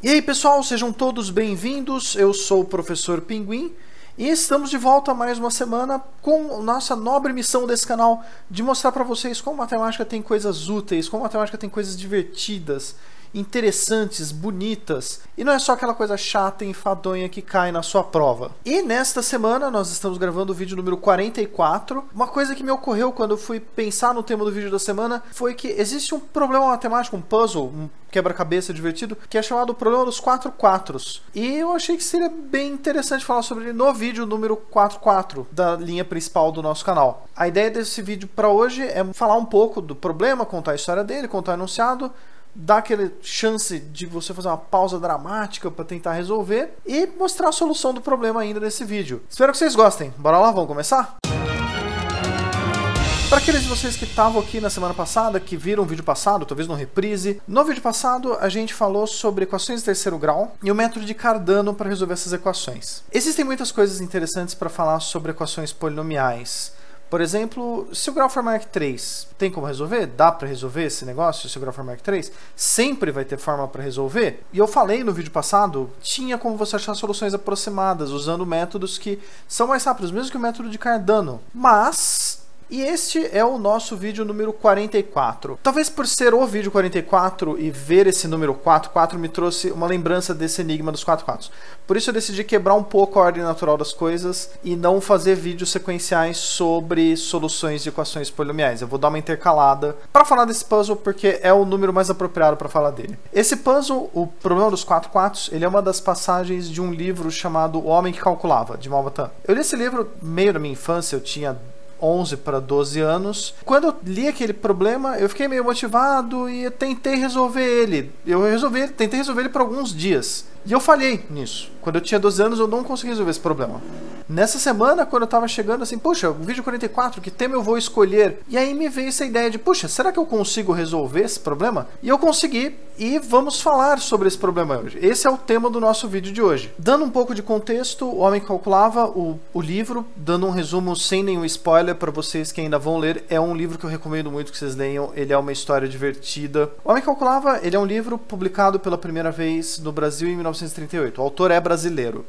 E aí pessoal, sejam todos bem-vindos, eu sou o Professor Pinguim e estamos de volta mais uma semana com nossa nobre missão desse canal de mostrar para vocês como matemática tem coisas úteis, como matemática tem coisas divertidas, interessantes, bonitas, e não é só aquela coisa chata e enfadonha que cai na sua prova. E nesta semana nós estamos gravando o vídeo número 44. Uma coisa que me ocorreu quando eu fui pensar no tema do vídeo da semana foi que existe um problema matemático, um puzzle, um quebra-cabeça divertido, que é chamado o problema dos 4 quatros. E eu achei que seria bem interessante falar sobre ele no vídeo número 44 da linha principal do nosso canal. A ideia desse vídeo para hoje é falar um pouco do problema, contar a história dele, contar o enunciado, dar aquela chance de você fazer uma pausa dramática para tentar resolver e mostrar a solução do problema ainda nesse vídeo. Espero que vocês gostem. Bora lá, vamos começar? Para aqueles de vocês que estavam aqui na semana passada, que viram o vídeo passado, talvez no reprise, no vídeo passado a gente falou sobre equações de terceiro grau e o método de Cardano para resolver essas equações. Existem muitas coisas interessantes para falar sobre equações polinomiais. Por exemplo, se o grau for maior que 3, tem como resolver? Dá para resolver esse negócio se o grau for maior que 3? Sempre vai ter forma para resolver? E eu falei no vídeo passado, tinha como você achar soluções aproximadas, usando métodos que são mais rápidos, mesmo que o método de Cardano. Mas... E este é o nosso vídeo número 44. Talvez por ser o vídeo 44 e ver esse número 44 me trouxe uma lembrança desse enigma dos 4 quatros. Por isso eu decidi quebrar um pouco a ordem natural das coisas e não fazer vídeos sequenciais sobre soluções de equações polinomiais. Eu vou dar uma intercalada para falar desse puzzle porque é o número mais apropriado para falar dele. Esse puzzle, o problema dos 4 quatros, ele é uma das passagens de um livro chamado O Homem que Calculava, de Malvern Tamm. Eu li esse livro meio da minha infância, eu tinha 11 para 12 anos. Quando eu li aquele problema, eu fiquei meio motivado e eu tentei resolver ele. Tentei resolver ele por alguns dias. E eu falhei nisso. Quando eu tinha 12 anos, eu não consegui resolver esse problema. Nessa semana, quando eu tava chegando assim, puxa, o vídeo 44, que tema eu vou escolher? E aí me veio essa ideia de, puxa, será que eu consigo resolver esse problema? E eu consegui, e vamos falar sobre esse problema hoje. Esse é o tema do nosso vídeo de hoje. Dando um pouco de contexto, O Homem que Calculava, o livro, dando um resumo sem nenhum spoiler para vocês que ainda vão ler, é um livro que eu recomendo muito que vocês leiam, ele é uma história divertida. O Homem que Calculava, ele é um livro publicado pela primeira vez no Brasil em 1938. O autor é brasileiro.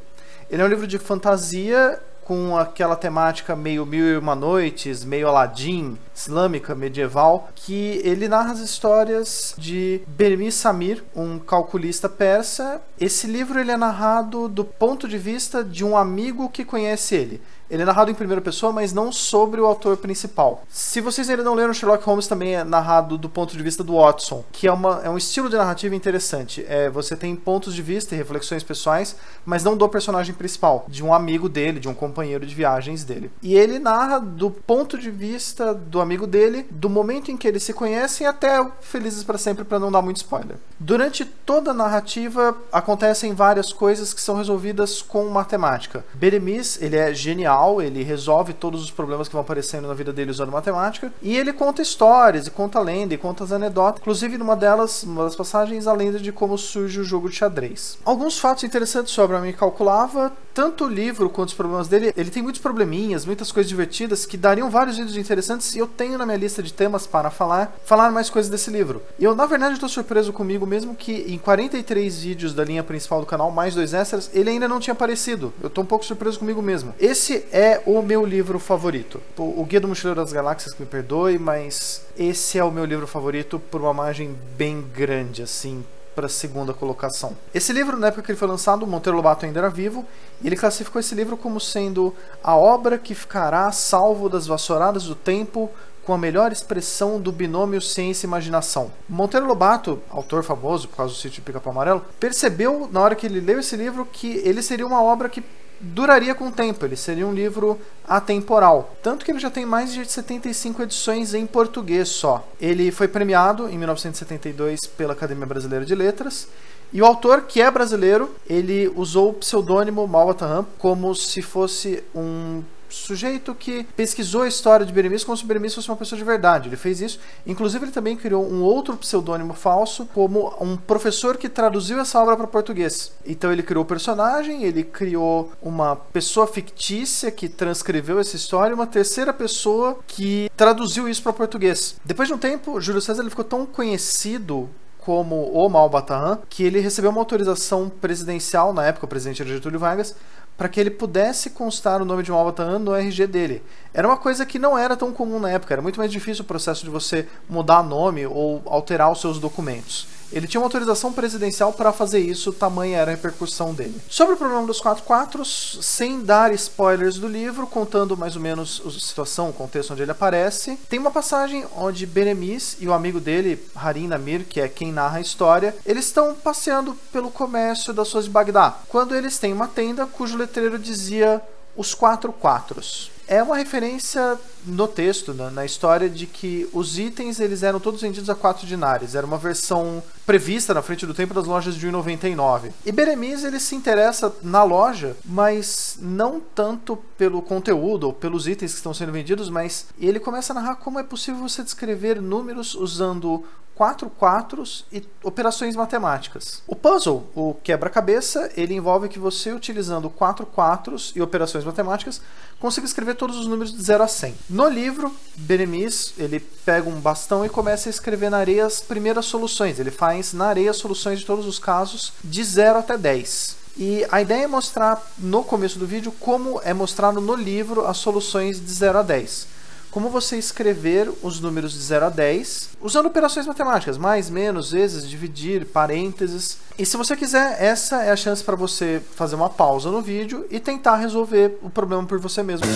Ele é um livro de fantasia com aquela temática meio Mil e Uma Noites, meio Aladdin, islâmica, medieval, que ele narra as histórias de Bermis Samir, um calculista persa. Esse livro ele é narrado do ponto de vista de um amigo que conhece ele. Ele é narrado em primeira pessoa, mas não sobre o autor principal. Se vocês ainda não leram, Sherlock Holmes também é narrado do ponto de vista do Watson, que é um estilo de narrativa interessante. Você tem pontos de vista e reflexões pessoais, mas não do personagem principal, de um amigo dele, de um companheiro de viagens dele. E ele narra do ponto de vista do amigo dele, do momento em que eles se conhecem até Felizes para Sempre, para não dar muito spoiler. Durante toda a narrativa, acontecem várias coisas que são resolvidas com matemática. Bermis, ele é genial, ele resolve todos os problemas que vão aparecendo na vida dele usando matemática, e ele conta histórias, e conta lenda, e conta as anedotas, inclusive numa das passagens, a lenda de como surge o jogo de xadrez. Alguns fatos interessantes sobre o Homem que Calculava, tanto o livro quanto os problemas dele, ele tem muitos probleminhas, muitas coisas divertidas, que dariam vários vídeos interessantes, e eu tenho na minha lista de temas para falar mais coisas desse livro. E eu, na verdade, estou surpreso comigo mesmo que em 43 vídeos da linha principal do canal, mais 2 extras, ele ainda não tinha aparecido. Eu estou um pouco surpreso comigo mesmo. Esse é o meu livro favorito. O Guia do Mochileiro das Galáxias, que me perdoe, mas esse é o meu livro favorito por uma margem bem grande, assim, para a segunda colocação. Esse livro, na época que ele foi lançado, o Monteiro Lobato ainda era vivo, e ele classificou esse livro como sendo a obra que ficará salvo das vassouradas do tempo com a melhor expressão do binômio ciência e imaginação. Monteiro Lobato, autor famoso por causa do Sítio do Pica-Pau Amarelo, percebeu, na hora que ele leu esse livro, que ele seria uma obra que duraria com o tempo, ele seria um livro atemporal. Tanto que ele já tem mais de 75 edições em português só. Ele foi premiado em 1972 pela Academia Brasileira de Letras, e o autor, que é brasileiro, ele usou o pseudônimo Malvern Tamm como se fosse um sujeito que pesquisou a história de Beremiz como se Beremiz fosse uma pessoa de verdade. Ele fez isso. Inclusive, ele também criou um outro pseudônimo falso como um professor que traduziu essa obra para português. Então, ele criou o personagem, ele criou uma pessoa fictícia que transcreveu essa história e uma terceira pessoa que traduziu isso para português. Depois de um tempo, Júlio César ele ficou tão conhecido como o Malbataan, que ele recebeu uma autorização presidencial, na época o presidente era Getúlio Vargas, para que ele pudesse constar o nome de Malbataan no RG dele. Era uma coisa que não era tão comum na época, era muito mais difícil o processo de você mudar nome ou alterar os seus documentos. Ele tinha uma autorização presidencial para fazer isso, tamanha era a repercussão dele. Sobre o problema dos 4-4s, sem dar spoilers do livro, contando mais ou menos a situação, o contexto onde ele aparece, tem uma passagem onde Beremis e o amigo dele, Harim Namir, que é quem narra a história, eles estão passeando pelo comércio das suas de Bagdá, quando eles têm uma tenda cujo letreiro dizia os 4-4s. É uma referência no texto, na história, de que os itens eles eram todos vendidos a 4 dinares. Era uma versão prevista na frente do tempo das lojas de 1,99. E Beremis ele se interessa na loja, mas não tanto pelo conteúdo ou pelos itens que estão sendo vendidos, mas ele começa a narrar como é possível você descrever números usando 4-4s e operações matemáticas. O puzzle, o quebra-cabeça, ele envolve que você, utilizando 4-4s e operações matemáticas, consiga escrever todos os números de 0 a 100. No livro, Beremis, ele pega um bastão e começa a escrever na areia as primeiras soluções. Ele faz na areia soluções de todos os casos de 0 até 10. E a ideia é mostrar no começo do vídeo como é mostrado no livro as soluções de 0 a 10. Como você escrever os números de 0 a 10 usando operações matemáticas, mais, menos, vezes, dividir, parênteses. E se você quiser, essa é a chance para você fazer uma pausa no vídeo e tentar resolver o problema por você mesmo.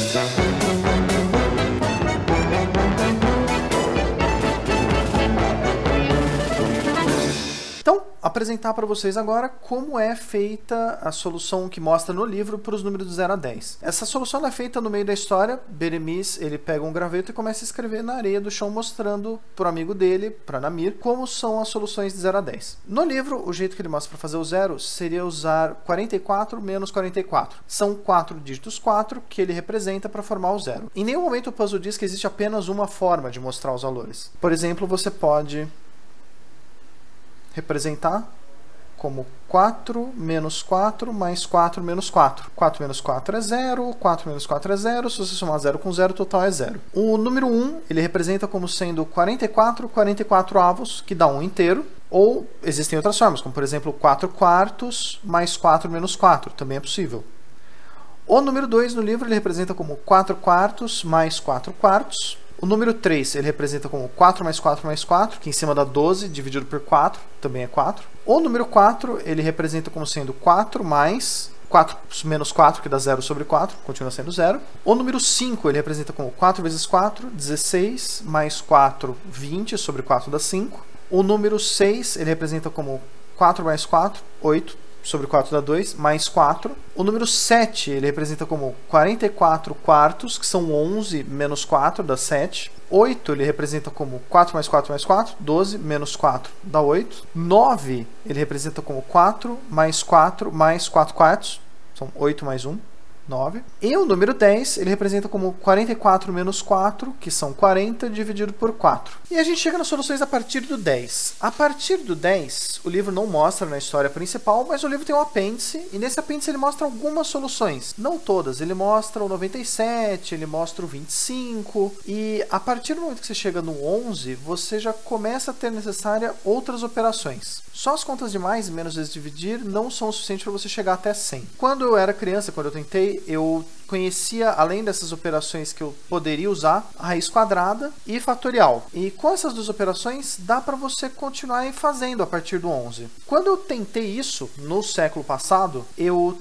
Então, apresentar para vocês agora como é feita a solução que mostra no livro para os números de 0 a 10. Essa solução é feita no meio da história. Beremis ele pega um graveto e começa a escrever na areia do chão, mostrando para o amigo dele, para Namir, como são as soluções de 0 a 10. No livro, o jeito que ele mostra para fazer o zero seria usar 44 menos 44. São 4 dígitos 4 que ele representa para formar o zero. Em nenhum momento o puzzle diz que existe apenas uma forma de mostrar os valores. Por exemplo, você pode representar como 4 menos 4 mais 4 menos 4. 4 menos 4 é 0, 4 menos 4 é 0, se você somar 0 com 0, o total é 0. O número 1, ele representa como sendo 44 avos, que dá 1 inteiro, ou existem outras formas, como por exemplo 4 quartos mais 4 menos 4, também é possível. O número 2 no livro ele representa como 4 quartos mais 4 quartos. O número 3 ele representa como 4 mais 4 mais 4, que em cima dá 12, dividido por 4, também é 4. O número 4 ele representa como sendo 4 mais 4 menos 4, que dá 0 sobre 4, continua sendo 0. O número 5 ele representa como 4 vezes 4, 16, mais 4, 20, sobre 4 dá 5. O número 6 ele representa como 4 mais 4, 8. Sobre 4 dá 2, mais 4. O número 7 ele representa como 44 quartos, que são 11 menos 4, dá 7. 8 ele representa como 4 mais 4 mais 4, 12 menos 4 dá 8. 9 ele representa como 4 mais 4 mais 4 quartos, são 8 mais 1. 9. E o número 10, ele representa como 44 menos 4, que são 40, dividido por 4. E a gente chega nas soluções a partir do 10. A partir do 10, o livro não mostra na história principal, mas o livro tem um apêndice, e nesse apêndice ele mostra algumas soluções. Não todas, ele mostra o 97, ele mostra o 25, e a partir do momento que você chega no 11, você já começa a ter necessária outras operações. Só as contas de mais e menos vezes dividir não são o suficiente para você chegar até 100. Quando eu era criança, quando eu tentei, eu conhecia, além dessas operações que eu poderia usar, a raiz quadrada e fatorial. E com essas duas operações, dá para você continuar fazendo a partir do 11. Quando eu tentei isso, no século passado, eu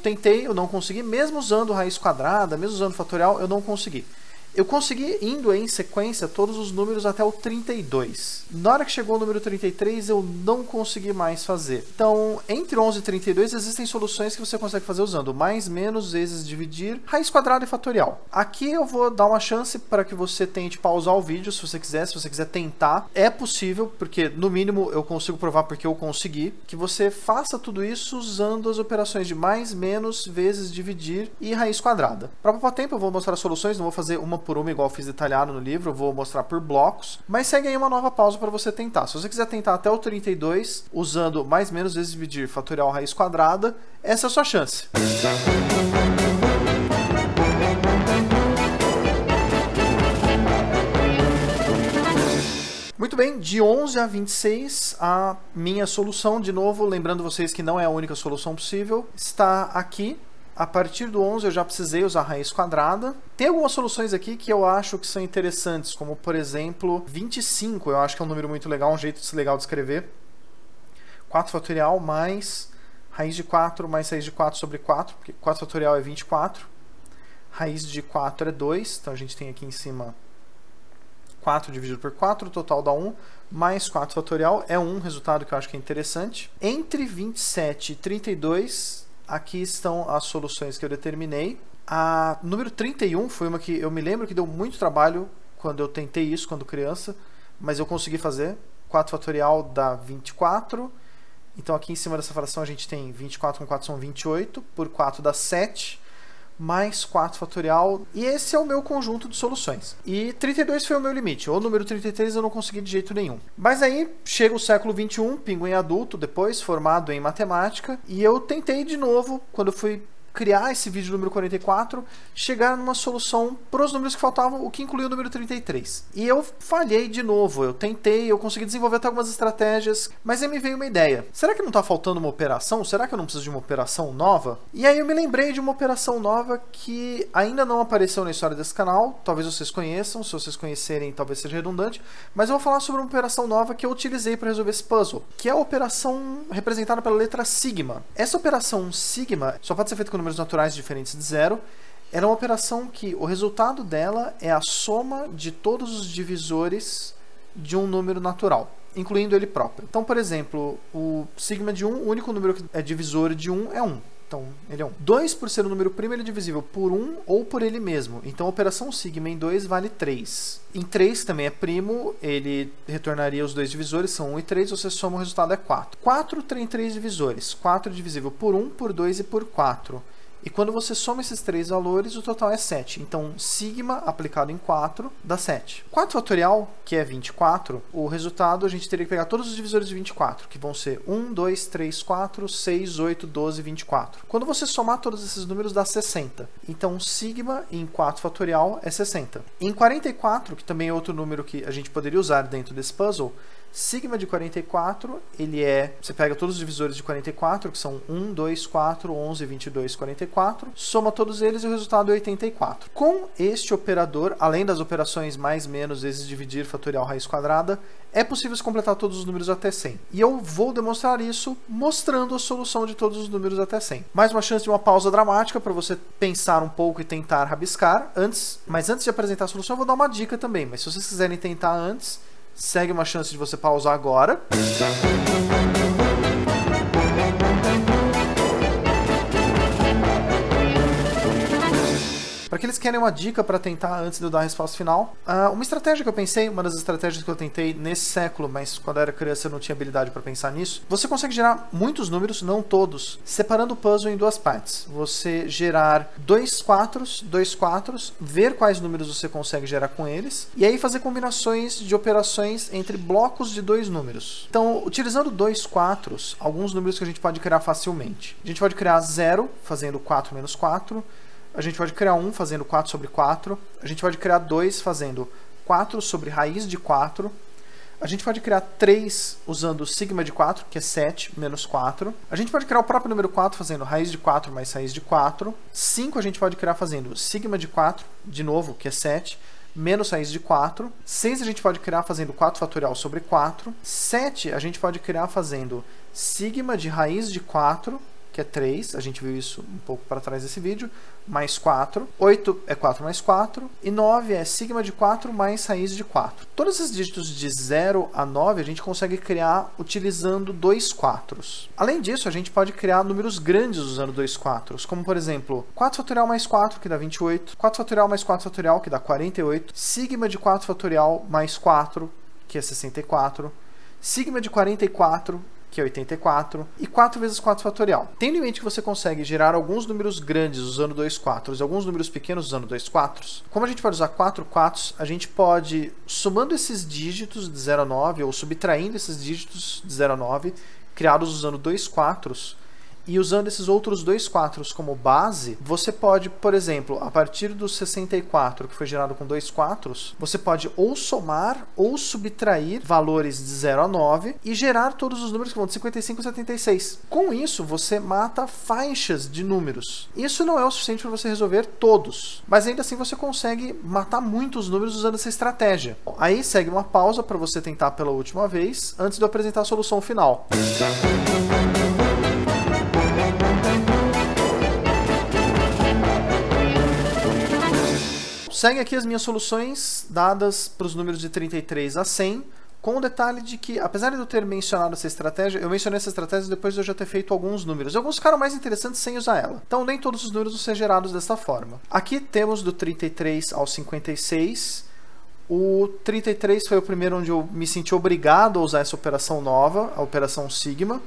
não consegui, mesmo usando raiz quadrada, mesmo usando fatorial, eu não consegui. Eu consegui indo em sequência todos os números até o 32. Na hora que chegou o número 33, eu não consegui mais fazer. Então, entre 11 e 32, existem soluções que você consegue fazer usando mais, menos, vezes, dividir, raiz quadrada e fatorial. Aqui eu vou dar uma chance para que você tente pausar o vídeo, se você quiser tentar. É possível, porque no mínimo eu consigo provar porque eu consegui, que você faça tudo isso usando as operações de mais, menos, vezes, dividir e raiz quadrada. Para poupar tempo, eu vou mostrar as soluções, não vou fazer uma por uma, igual eu fiz detalhado no livro, eu vou mostrar por blocos, mas segue aí uma nova pausa para você tentar. Se você quiser tentar até o 32, usando mais, menos, vezes, dividir, fatorial, raiz quadrada, essa é a sua chance. Muito bem, de 11 a 26, a minha solução, de novo, lembrando vocês que não é a única solução possível, está aqui. A partir do 11 eu já precisei usar raiz quadrada. Tem algumas soluções aqui que eu acho que são interessantes, como por exemplo 25, eu acho que é um número muito legal, um jeito legal de escrever. 4 fatorial mais raiz de 4 mais raiz de 4 sobre 4, porque 4 fatorial é 24. Raiz de 4 é 2, então a gente tem aqui em cima 4 dividido por 4, o total dá 1, mais 4 fatorial é 1, resultado que eu acho que é interessante. Entre 27 e 32, aqui estão as soluções que eu determinei. A número 31 foi uma que eu me lembro que deu muito trabalho quando eu tentei isso, quando criança, mas eu consegui fazer. 4 fatorial dá 24, então aqui em cima dessa fração a gente tem 24 com 4 são 28, por 4 dá 7, mais 4 fatorial, e esse é o meu conjunto de soluções. E 32 foi o meu limite, o número 33 eu não consegui de jeito nenhum. Mas aí chega o século 21, pinguim adulto, depois formado em matemática, e eu tentei de novo, quando eu fui criar esse vídeo número 44, chegar numa solução para os números que faltavam, o que incluiu o número 33. E eu falhei de novo, eu tentei, eu consegui desenvolver até algumas estratégias, mas aí me veio uma ideia. Será que não está faltando uma operação? Será que eu não preciso de uma operação nova? E aí eu me lembrei de uma operação nova que ainda não apareceu na história desse canal, talvez vocês conheçam, se vocês conhecerem talvez seja redundante, mas eu vou falar sobre uma operação nova que eu utilizei para resolver esse puzzle, que é a operação representada pela letra sigma. Essa operação sigma só pode ser feita com números naturais diferentes de zero. Era uma operação que o resultado dela é a soma de todos os divisores de um número natural, incluindo ele próprio. Então, por exemplo, o sigma de 1, o único número que é divisor de 1 é 1. Então, ele é 1. 2, por ser um número primo, ele é divisível por 1 ou por ele mesmo. Então, a operação sigma em 2 vale 3. Em 3 também é primo, ele retornaria os dois divisores, são 1 e 3, você soma, o resultado é 4. 4 tem 3 divisores. 4 é divisível por 1, por 2 e por 4. E quando você soma esses três valores, o total é 7. Então, sigma aplicado em 4 dá 7. 4 fatorial, que é 24, o resultado a gente teria que pegar todos os divisores de 24, que vão ser 1, 2, 3, 4, 6, 8, 12, 24. Quando você somar todos esses números, dá 60. Então, sigma em 4 fatorial é 60. Em 44, que também é outro número que a gente poderia usar dentro desse puzzle, sigma de 44, ele é... Você pega todos os divisores de 44, que são 1, 2, 4, 11, 22, 44, soma todos eles e o resultado é 84. Com este operador, além das operações mais, menos, vezes dividir, fatorial, raiz quadrada, é possível se completar todos os números até 100. E eu vou demonstrar isso mostrando a solução de todos os números até 100. Mais uma chance de uma pausa dramática para você pensar um pouco e tentar rabiscar antes. Mas antes de apresentar a solução, eu vou dar uma dica também. Mas se vocês quiserem tentar antes, segue uma chance de você pausar agora. Para aqueles que querem uma dica para tentar antes de eu dar a resposta final, uma estratégia que eu pensei, uma das estratégias que eu tentei nesse século, mas quando eu era criança eu não tinha habilidade para pensar nisso, você consegue gerar muitos números, não todos, separando o puzzle em duas partes. Você gerar dois quatros, ver quais números você consegue gerar com eles, e aí fazer combinações de operações entre blocos de dois números. Então, utilizando dois quatros, alguns números que a gente pode criar facilmente. A gente pode criar 0 fazendo 4 menos 4, a gente pode criar 1 fazendo 4 sobre 4, a gente pode criar 2 fazendo 4 sobre raiz de 4, a gente pode criar 3 usando sigma de 4, que é 7 menos 4, a gente pode criar o próprio número 4 fazendo raiz de 4 mais raiz de 4, 5 a gente pode criar fazendo sigma de 4, de novo, que é 7, menos raiz de 4, 6 a gente pode criar fazendo 4 fatorial sobre 4, 7 a gente pode criar fazendo sigma de raiz de 4, que é 3, a gente viu isso um pouco para trás desse vídeo, mais 4, 8 é 4 mais 4, e 9 é sigma de 4 mais raiz de 4. Todos esses dígitos de 0 a 9 a gente consegue criar utilizando dois quatros. Além disso, a gente pode criar números grandes usando dois quatros, como por exemplo, 4 fatorial mais 4, que dá 28, 4 fatorial mais 4 fatorial, que dá 48, sigma de 4 fatorial mais 4, que é 64, sigma de 44, que é 84, e 4 vezes 4 fatorial. Tendo em mente que você consegue gerar alguns números grandes usando dois quatros e alguns números pequenos usando dois quatros, como a gente pode usar 4 quatros, a gente pode, somando esses dígitos de 0 a 9, ou subtraindo esses dígitos de 0 a 9, criados usando dois quatros, e usando esses outros dois 4s como base, você pode, por exemplo, a partir do 64, que foi gerado com dois 4s, você pode ou somar ou subtrair valores de 0 a 9 e gerar todos os números que vão de 55 a 76. Com isso, você mata faixas de números. Isso não é o suficiente para você resolver todos, mas ainda assim você consegue matar muitos números usando essa estratégia. Aí segue uma pausa para você tentar pela última vez, antes de eu apresentar a solução final. Segue aqui as minhas soluções dadas para os números de 33 a 100, com o detalhe de que, apesar de eu ter mencionado essa estratégia, eu mencionei essa estratégia depois de eu já ter feito alguns números. Alguns ficaram mais interessantes sem usar ela. Então, nem todos os números vão ser gerados dessa forma. Aqui temos do 33 ao 56. O 33 foi o primeiro onde eu me senti obrigado a usar essa operação nova, a operação sigma.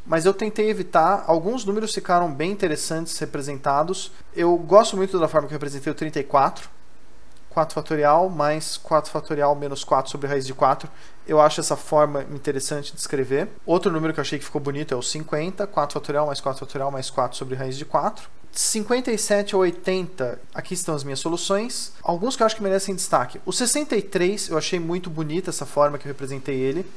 Mas eu tentei evitar, alguns números ficaram bem interessantes representados. Eu gosto muito da forma que eu representei o 34. 4 fatorial mais 4 fatorial menos 4 sobre raiz de 4. Eu acho essa forma interessante de escrever. Outro número que eu achei que ficou bonito é o 50. 4 fatorial mais 4 fatorial mais 4 sobre raiz de 4. 57 a 80, aqui estão as minhas soluções. Alguns que eu acho que merecem destaque. O 63, eu achei muito bonita essa forma que eu representei ele.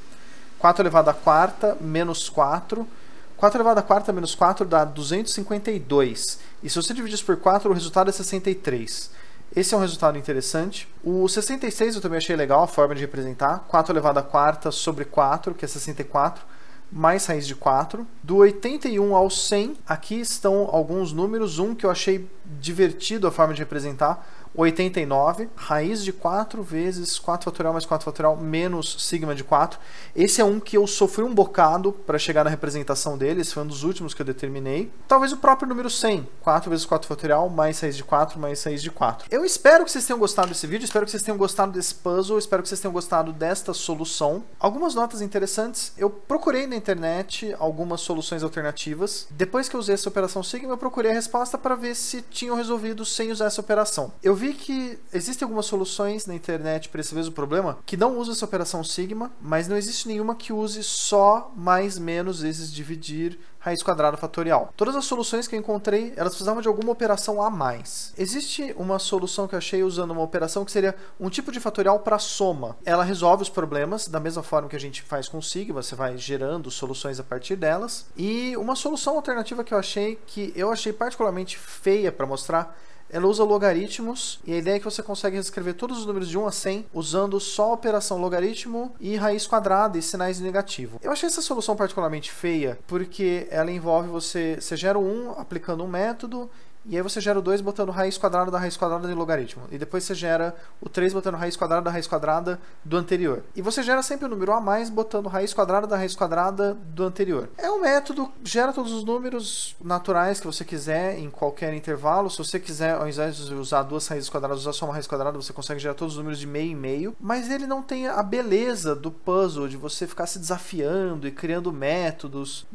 4 elevado à quarta menos 4. 4 elevado à quarta menos 4 dá 252. E se você dividir isso por 4, o resultado é 63. Esse é um resultado interessante. O 66 eu também achei legal a forma de representar. 4 elevado à quarta sobre 4, que é 64, mais raiz de 4. Do 81 ao 100, aqui estão alguns números. Um que eu achei divertido a forma de representar. 89, raiz de 4 vezes 4 fatorial mais 4 fatorial menos sigma de 4. Esse é um que eu sofri um bocado para chegar na representação dele. Esse foi um dos últimos que eu determinei. Talvez o próprio número 100, 4 vezes 4 fatorial mais raiz de 4 mais raiz de 4. Eu espero que vocês tenham gostado desse vídeo, espero que vocês tenham gostado desse puzzle, espero que vocês tenham gostado desta solução. Algumas notas interessantes, eu procurei na internet algumas soluções alternativas. Depois que eu usei essa operação sigma, eu procurei a resposta para ver se tinham resolvido sem usar essa operação. Eu vi que existem algumas soluções na internet para esse mesmo problema que não usam essa operação sigma, mas não existe nenhuma que use só mais menos vezes dividir raiz quadrada fatorial. Todas as soluções que eu encontrei, elas precisavam de alguma operação a mais. Existe uma solução que eu achei usando uma operação que seria um tipo de fatorial para soma. Ela resolve os problemas da mesma forma que a gente faz com sigma, você vai gerando soluções a partir delas. E uma solução alternativa que eu achei particularmente feia para mostrar, ela usa logaritmos, e a ideia é que você consegue escrever todos os números de 1 a 100 usando só a operação logaritmo e raiz quadrada e sinais de negativo. Eu achei essa solução particularmente feia porque ela envolve você gera o 1 aplicando um método, e aí você gera o 2 botando raiz quadrada da raiz quadrada de logaritmo. E depois você gera o 3 botando raiz quadrada da raiz quadrada do anterior. E você gera sempre o número a mais botando raiz quadrada da raiz quadrada do anterior. É um método, gera todos os números naturais que você quiser em qualquer intervalo. Se você quiser, ao invés de usar duas raízes quadradas, usar só uma raiz quadrada, você consegue gerar todos os números de meio em meio. Mas ele não tem a beleza do puzzle, de você ficar se desafiando e criando métodos.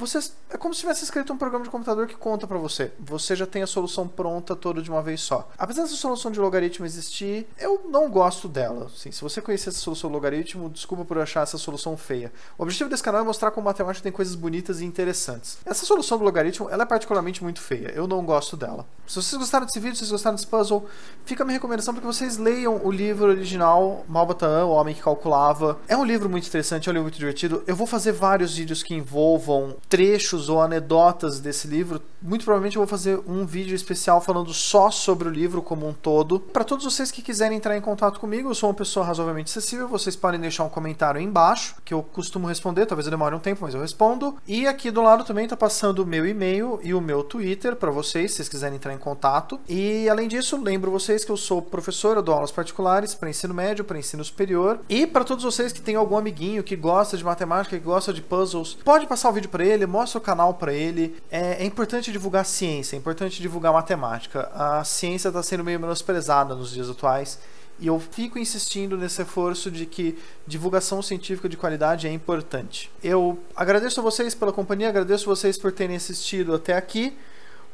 É como se tivesse escrito um programa de computador que conta pra você. Você já tem a solução pronta toda de uma vez só. Apesar dessa solução de logaritmo existir, eu não gosto dela. Assim, se você conhecer essa solução de logaritmo, desculpa por achar essa solução feia. O objetivo desse canal é mostrar como matemática tem coisas bonitas e interessantes. Essa solução do logaritmo, ela é particularmente muito feia. Eu não gosto dela. Se vocês gostaram desse vídeo, se vocês gostaram desse puzzle, fica a minha recomendação para que vocês leiam o livro original, Malba-Tahan, O Homem que Calculava. É um livro muito interessante, é um livro muito divertido. Eu vou fazer vários vídeos que envolvam trechos ou anedotas desse livro. Muito provavelmente eu vou fazer um vídeo especial falando só sobre o livro como um todo. Para todos vocês que quiserem entrar em contato comigo, eu sou uma pessoa razoavelmente acessível, vocês podem deixar um comentário aí embaixo, que eu costumo responder, talvez eu demore um tempo, mas eu respondo. E aqui do lado também está passando o meu e-mail e o meu Twitter para vocês, se vocês quiserem entrar em contato. E além disso, lembro vocês que eu sou professor, eu dou aulas particulares para ensino médio, para ensino superior. E para todos vocês que têm algum amiguinho que gosta de matemática, que gosta de puzzles, pode passar o vídeo para ele, mostra o canal para ele. É importante divulgar ciência, é importante divulgar matemática. A ciência está sendo meio menosprezada nos dias atuais e eu fico insistindo nesse esforço de que divulgação científica de qualidade é importante. Eu agradeço a vocês pela companhia, agradeço a vocês por terem assistido até aqui.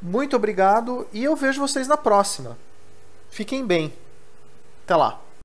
Muito obrigado e eu vejo vocês na próxima. Fiquem bem. Até lá.